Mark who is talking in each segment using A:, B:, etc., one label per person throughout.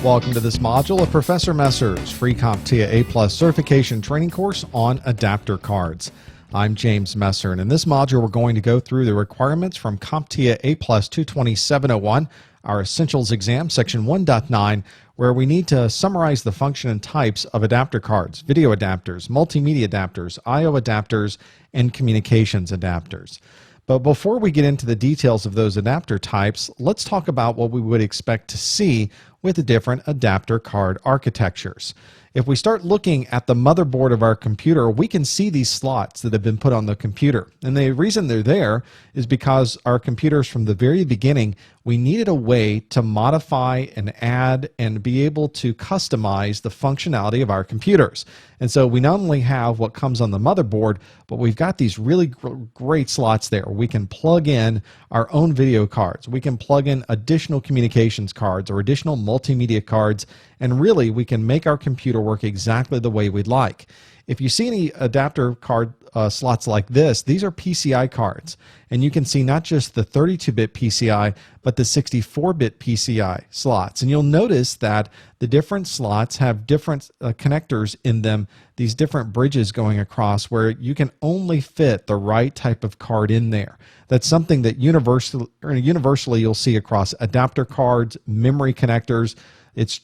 A: Welcome to this module of Professor Messer's free CompTIA A+ certification training course on adapter cards. I'm James Messer, and in this module we're going to go through the requirements from CompTIA A+ 22701, our Essentials exam, section 1.9, where we need to summarize the function and types of adapter cards, video adapters, multimedia adapters, I/O adapters, and communications adapters. But before we get into the details of those adapter types, let's talk about what we would expect to see with the different adapter card architectures. If we start looking at the motherboard of our computer, we can see these slots that have been put on the computer. And the reason they're there is because our computers from the very beginning, we needed a way to modify and add and be able to customize the functionality of our computers. And so we not only have what comes on the motherboard, but we've got these really great slots there. We can plug in our own video cards. We can plug in additional communications cards or additional multimedia cards, and really we can make our computer work exactly the way we'd like. If you see any adapter card slots like this, these are PCI cards, and you can see not just the 32-bit PCI, but the 64-bit PCI slots. And you'll notice that the different slots have different connectors in them, these different bridges going across where you can only fit the right type of card in there. That's something that universally you'll see across adapter cards, memory connectors. It's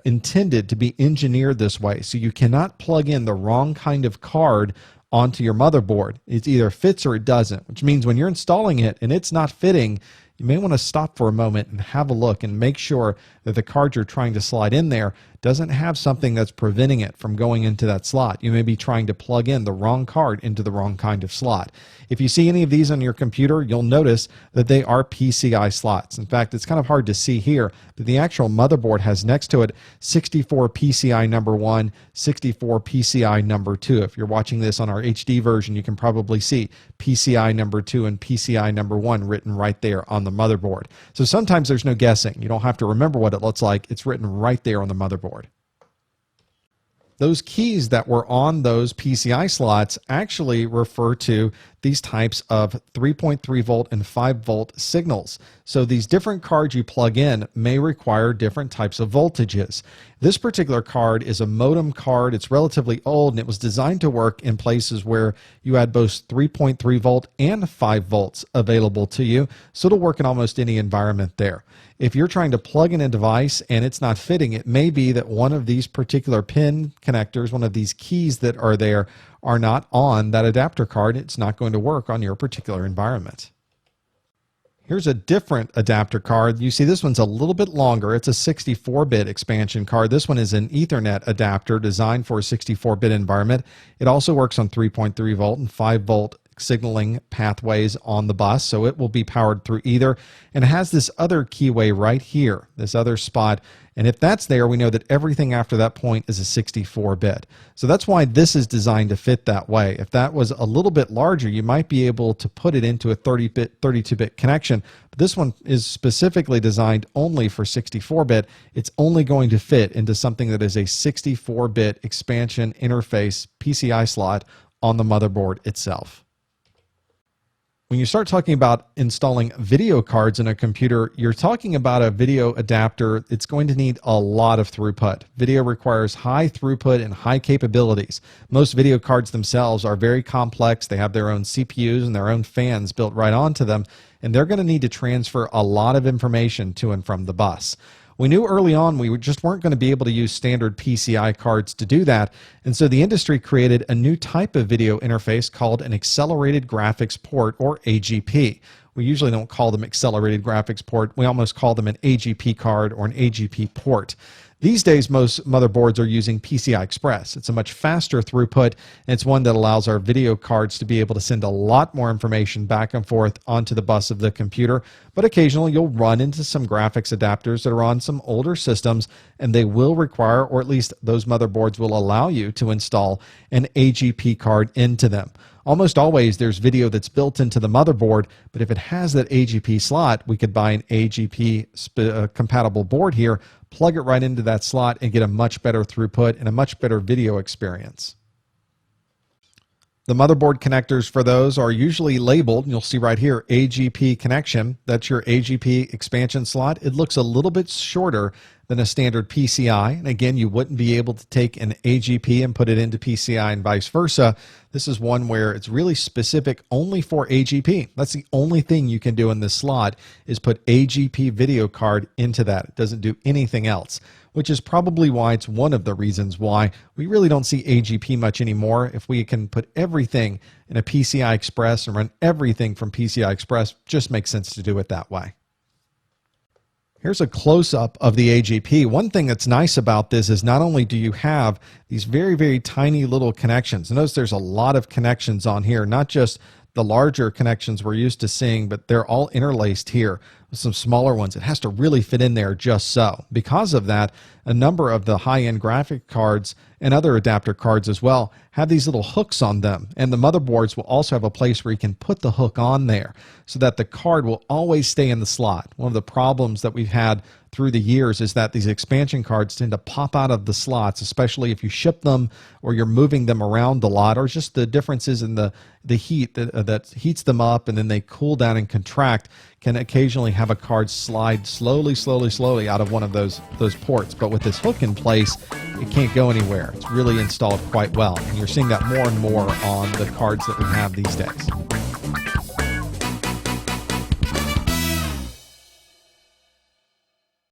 A: intended to be engineered this way, so you cannot plug in the wrong kind of card onto your motherboard. It either fits or it doesn't, which means when you're installing it and it's not fitting, you may want to stop for a moment and have a look and make sure that the card you're trying to slide in there doesn't have something that's preventing it from going into that slot. You may be trying to plug in the wrong card into the wrong kind of slot. If you see any of these on your computer, you'll notice that they are PCI slots. In fact, it's kind of hard to see here, but the actual motherboard has next to it 64 PCI number 1, 64 PCI number 2. If you're watching this on our HD version, you can probably see PCI number 2 and PCI number 1 written right there on the motherboard. So sometimes there's no guessing. You don't have to remember what it looks like. It's written right there on the motherboard. Those keys that were on those PCI slots actually refer to these types of 3.3 volt and 5 volt signals. So these different cards you plug in may require different types of voltages. This particular card is a modem card. It's relatively old, and it was designed to work in places where you had both 3.3 volt and 5 volts available to you. So it'll work in almost any environment there. If you're trying to plug in a device and it's not fitting, it may be that one of these particular pin connectors, one of these keys that are there, are not on that adapter card. It's not going to work on your particular environment. Here's a different adapter card. You see this one's a little bit longer. It's a 64-bit expansion card. This one is an Ethernet adapter designed for a 64-bit environment. It also works on 3.3 volt and 5 volt signaling pathways on the bus, so it will be powered through either. And it has this other keyway right here, this other spot. And if that's there, we know that everything after that point is a 64-bit. So that's why this is designed to fit that way. If that was a little bit larger, you might be able to put it into a 30-bit, 32-bit connection. But this one is specifically designed only for 64-bit. It's only going to fit into something that is a 64-bit expansion interface PCI slot on the motherboard itself. When you start talking about installing video cards in a computer, you're talking about a video adapter. It's going to need a lot of throughput. Video requires high throughput and high capabilities. Most video cards themselves are very complex. They have their own CPUs and their own fans built right onto them, and they're going to need to transfer a lot of information to and from the bus. We knew early on we just weren't going to be able to use standard PCI cards to do that, and so the industry created a new type of video interface called an accelerated graphics port, or AGP. We usually don't call them accelerated graphics port. We almost call them an AGP card or an AGP port. These days, most motherboards are using PCI Express. It's a much faster throughput, and it's one that allows our video cards to be able to send a lot more information back and forth onto the bus of the computer. But occasionally, you'll run into some graphics adapters that are on some older systems, and they will require, or at least those motherboards will allow you to install an AGP card into them. Almost always there's video that's built into the motherboard, but if it has that AGP slot, we could buy an AGP compatible board here, plug it right into that slot, and get a much better throughput and a much better video experience. The motherboard connectors for those are usually labeled. You'll see right here, AGP connection. That's your AGP expansion slot. It looks a little bit shorter than a standard PCI. And again, you wouldn't be able to take an AGP and put it into PCI and vice versa. This is one where it's really specific only for AGP. That's the only thing you can do in this slot is put AGP video card into that. It doesn't do anything else, which is probably why it's one of the reasons why we really don't see AGP much anymore. If we can put everything in a PCI Express and run everything from PCI Express, just makes sense to do it that way. Here's a close-up of the AGP. One thing that's nice about this is not only do you have these very, very tiny little connections. Notice there's a lot of connections on here, not just the larger connections we're used to seeing, but they're all interlaced here with some smaller ones. It has to really fit in there just so. Because of that, a number of the high-end graphic cards and other adapter cards as well have these little hooks on them. And the motherboards will also have a place where you can put the hook on there so that the card will always stay in the slot. One of the problems that we've had through the years is that these expansion cards tend to pop out of the slots, especially if you ship them or you're moving them around a lot, or just the differences in the heat that heats them up and then they cool down and contract can occasionally have a card slide slowly out of one of those ports. But with this hook in place, it can't go anywhere. It's really installed quite well, and you're seeing that more and more on the cards that we have these days.